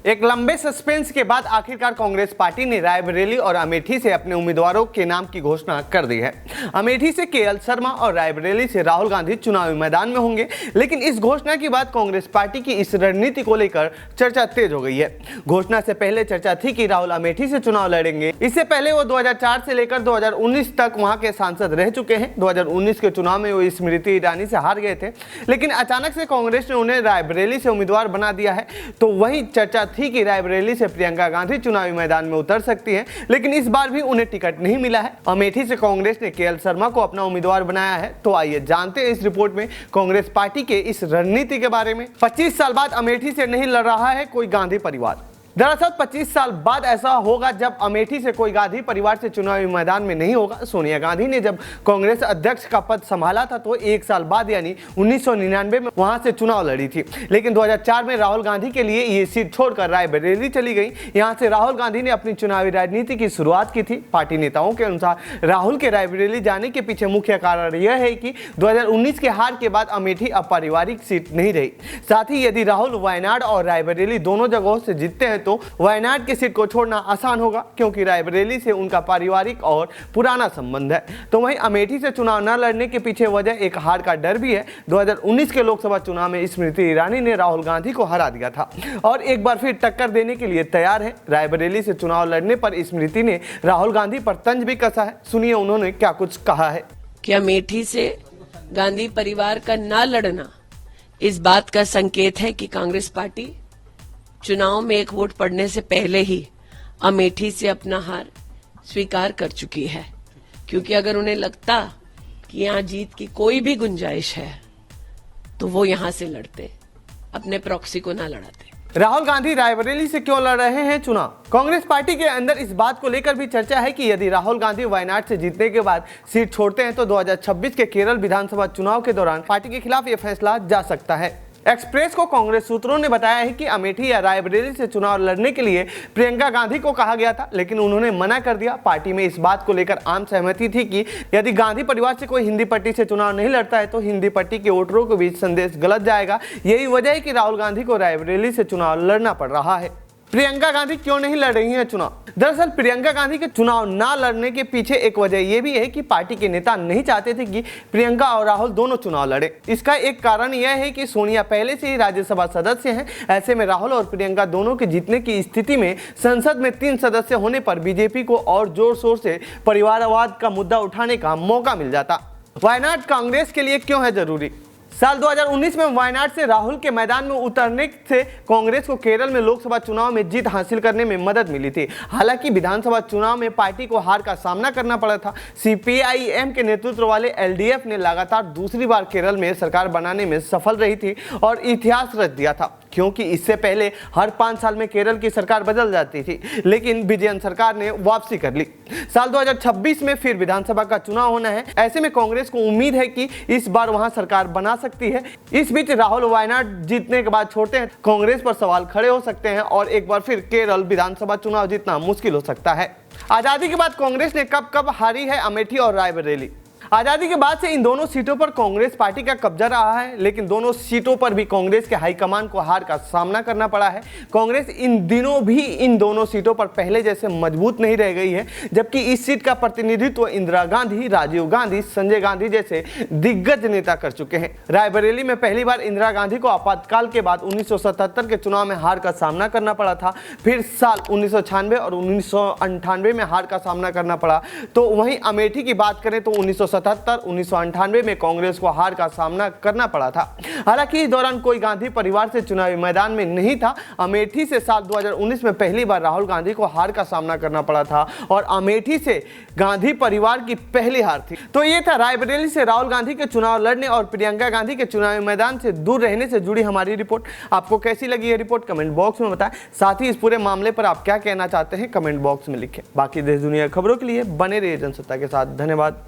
एक लंबे सस्पेंस के बाद आखिरकार कांग्रेस पार्टी ने रायबरेली और अमेठी से अपने उम्मीदवारों के नाम की घोषणा कर दी है। अमेठी से केएल शर्मा और रायबरेली से राहुल गांधी चुनावी मैदान में होंगे। लेकिन इस घोषणा के बाद कांग्रेस पार्टी की इस रणनीति को लेकर चर्चा तेज हो गई है। घोषणा से पहले चर्चा थी कि राहुल अमेठी से चुनाव लड़ेंगे। इससे पहले वो 2004 से लेकर 2019 तक वहां के सांसद रह चुके हैं। 2019 के चुनाव में वो स्मृति ईरानी से हार गए थे, लेकिन अचानक से कांग्रेस ने उन्हें रायबरेली से उम्मीदवार बना दिया है। तो वही चर्चा थी कि रायबरेली से प्रियंका गांधी चुनावी मैदान में उतर सकती हैं, लेकिन इस बार भी उन्हें टिकट नहीं मिला है। अमेठी से कांग्रेस ने केएल शर्मा को अपना उम्मीदवार बनाया है। तो आइए जानते हैं इस रिपोर्ट में कांग्रेस पार्टी के इस रणनीति के बारे में। 25 साल बाद अमेठी से नहीं लड़ रहा है कोई गांधी परिवार। दरअसल 25 साल बाद ऐसा होगा जब अमेठी से कोई गांधी परिवार से चुनावी मैदान में नहीं होगा। सोनिया गांधी ने जब कांग्रेस अध्यक्ष का पद संभाला था तो 1 साल बाद यानी 1999 में वहां से चुनाव लड़ी थी। लेकिन 2004 में राहुल गांधी के लिए ये सीट छोड़कर रायबरेली चली गई। यहां से राहुल गांधी ने अपनी चुनावी राजनीति की शुरुआत की थी। पार्टी नेताओं के अनुसार राहुल के रायबरेली जाने के पीछे मुख्य कारण यह है कि 2019 के हार के बाद अमेठी अब पारिवारिक सीट नहीं रही। साथ ही यदि राहुल वायनाड और रायबरेली दोनों जगहों से जीतते हैं तो वायनाड की सीट को छोड़ना आसान होगा, क्योंकि रायबरेली से उनका पारिवारिक और पुराना संबंध है। तो वहीं अमेठी से चुनाव न लड़ने के पीछे वजह एक हार का डर भी है। 2019 के लोकसभा चुनाव में स्मृति ईरानी ने राहुल गांधी को हरा दिया था और एक बार फिर टक्कर देने के लिए तैयार है। रायबरेली से चुनाव लड़ने पर स्मृति ने राहुल गांधी पर तंज भी कसा है। सुनिए उन्होंने क्या कुछ कहा है। कि अमेठी से गांधी परिवार का ना लड़ना इस बात का संकेत है कि कांग्रेस पार्टी चुनाव में एक वोट पड़ने से पहले ही अमेठी से अपना हार स्वीकार कर चुकी है, क्योंकि अगर उन्हें लगता कि यहाँ जीत की कोई भी गुंजाइश है तो वो यहाँ से लड़ते, अपने प्रॉक्सी को ना लड़ाते। राहुल गांधी रायबरेली से क्यों लड़ रहे हैं चुनाव? कांग्रेस पार्टी के अंदर इस बात को लेकर भी चर्चा है कि यदि राहुल गांधी वायनाड से जीतने के बाद सीट छोड़ते हैं तो 2026 के केरल विधानसभा चुनाव के दौरान पार्टी के खिलाफ यह फैसला जा सकता है। एक्सप्रेस को कांग्रेस सूत्रों ने बताया है कि अमेठी या रायबरेली से चुनाव लड़ने के लिए प्रियंका गांधी को कहा गया था, लेकिन उन्होंने मना कर दिया। पार्टी में इस बात को लेकर आम सहमति थी कि यदि गांधी परिवार से कोई हिंदी पट्टी से चुनाव नहीं लड़ता है तो हिंदी पट्टी के वोटरों के बीच संदेश गलत जाएगा। यही वजह है कि राहुल गांधी को रायबरेली से चुनाव लड़ना पड़ रहा है। प्रियंका गांधी क्यों नहीं लड़ रही हैं चुनाव? दरअसल प्रियंका गांधी के चुनाव ना लड़ने के पीछे एक वजह यह भी है कि पार्टी के नेता नहीं चाहते थे कि प्रियंका और राहुल दोनों चुनाव लड़े। इसका एक कारण यह है कि सोनिया पहले से ही राज्यसभा सदस्य हैं। ऐसे में राहुल और प्रियंका दोनों के जीतने की स्थिति में संसद में 3 सदस्य होने पर बीजेपी को और जोर शोर से परिवारवाद का मुद्दा उठाने का मौका मिल जाता। वायनाड कांग्रेस के लिए क्यों है जरूरी? साल 2019 में वायनाड से राहुल के मैदान में उतरने से कांग्रेस को केरल में लोकसभा चुनाव में जीत हासिल करने में मदद मिली थी। हालांकि विधानसभा चुनाव में पार्टी को हार का सामना करना पड़ा था। सीपीआईएम के नेतृत्व वाले एलडीएफ ने लगातार दूसरी बार केरल में सरकार बनाने में सफल रही थी और इतिहास रच दिया था, क्योंकि इससे पहले हर 5 साल में केरल की सरकार बदल जाती थी, लेकिन विजयन सरकार ने वापसी कर ली। साल 2026 में फिर विधानसभा का चुनाव होना है। ऐसे में कांग्रेस को उम्मीद है कि इस बार वहां सरकार बना सकती है। इस बीच राहुल वायनाड जीतने के बाद छोड़ते हैं, कांग्रेस पर सवाल खड़े हो सकते हैं और एक बार फिर केरल विधानसभा चुनाव जीतना मुश्किल हो सकता है। आजादी के बाद कांग्रेस ने कब कब हारी है अमेठी और रायबरेली? आजादी के बाद से इन दोनों सीटों पर कांग्रेस पार्टी का कब्जा रहा है, लेकिन दोनों सीटों पर भी कांग्रेस के हाईकमान को हार का सामना करना पड़ा है। कांग्रेस इन दिनों भी इन दोनों सीटों पर पहले जैसे मजबूत नहीं रह गई है, जबकि इस सीट का प्रतिनिधित्व इंदिरा गांधी, राजीव गांधी, संजय गांधी जैसे दिग्गज नेता कर चुके हैं। रायबरेली में पहली बार इंदिरा गांधी को आपातकाल के बाद 1977 के चुनाव में हार का सामना करना पड़ा था। फिर साल 1996 और 1998 में हार का सामना करना पड़ा। तो वहीं अमेठी की बात करें तो 1998 में कांग्रेस को हार का सामना करना पड़ा था। हालांकि इस दौरान कोई गांधी परिवार से चुनावी मैदान में नहीं था। अमेठी से साल 2019 में पहली बार राहुल गांधी को हार का सामना करना पड़ा था और अमेठी से गांधी परिवार की पहली हार थी। तो ये था रायबरेली से राहुल गांधी के चुनाव लड़ने और प्रियंका गांधी के चुनावी मैदान से दूर रहने से जुड़ी हमारी रिपोर्ट। आपको कैसी लगी ये रिपोर्ट कमेंट बॉक्स में बताएं। साथ ही इस पूरे मामले पर आप क्या कहना चाहते हैं कमेंट बॉक्स में लिखें। बाकी देश दुनिया खबरों के लिए बने रहिए जनसत्ता के साथ। धन्यवाद।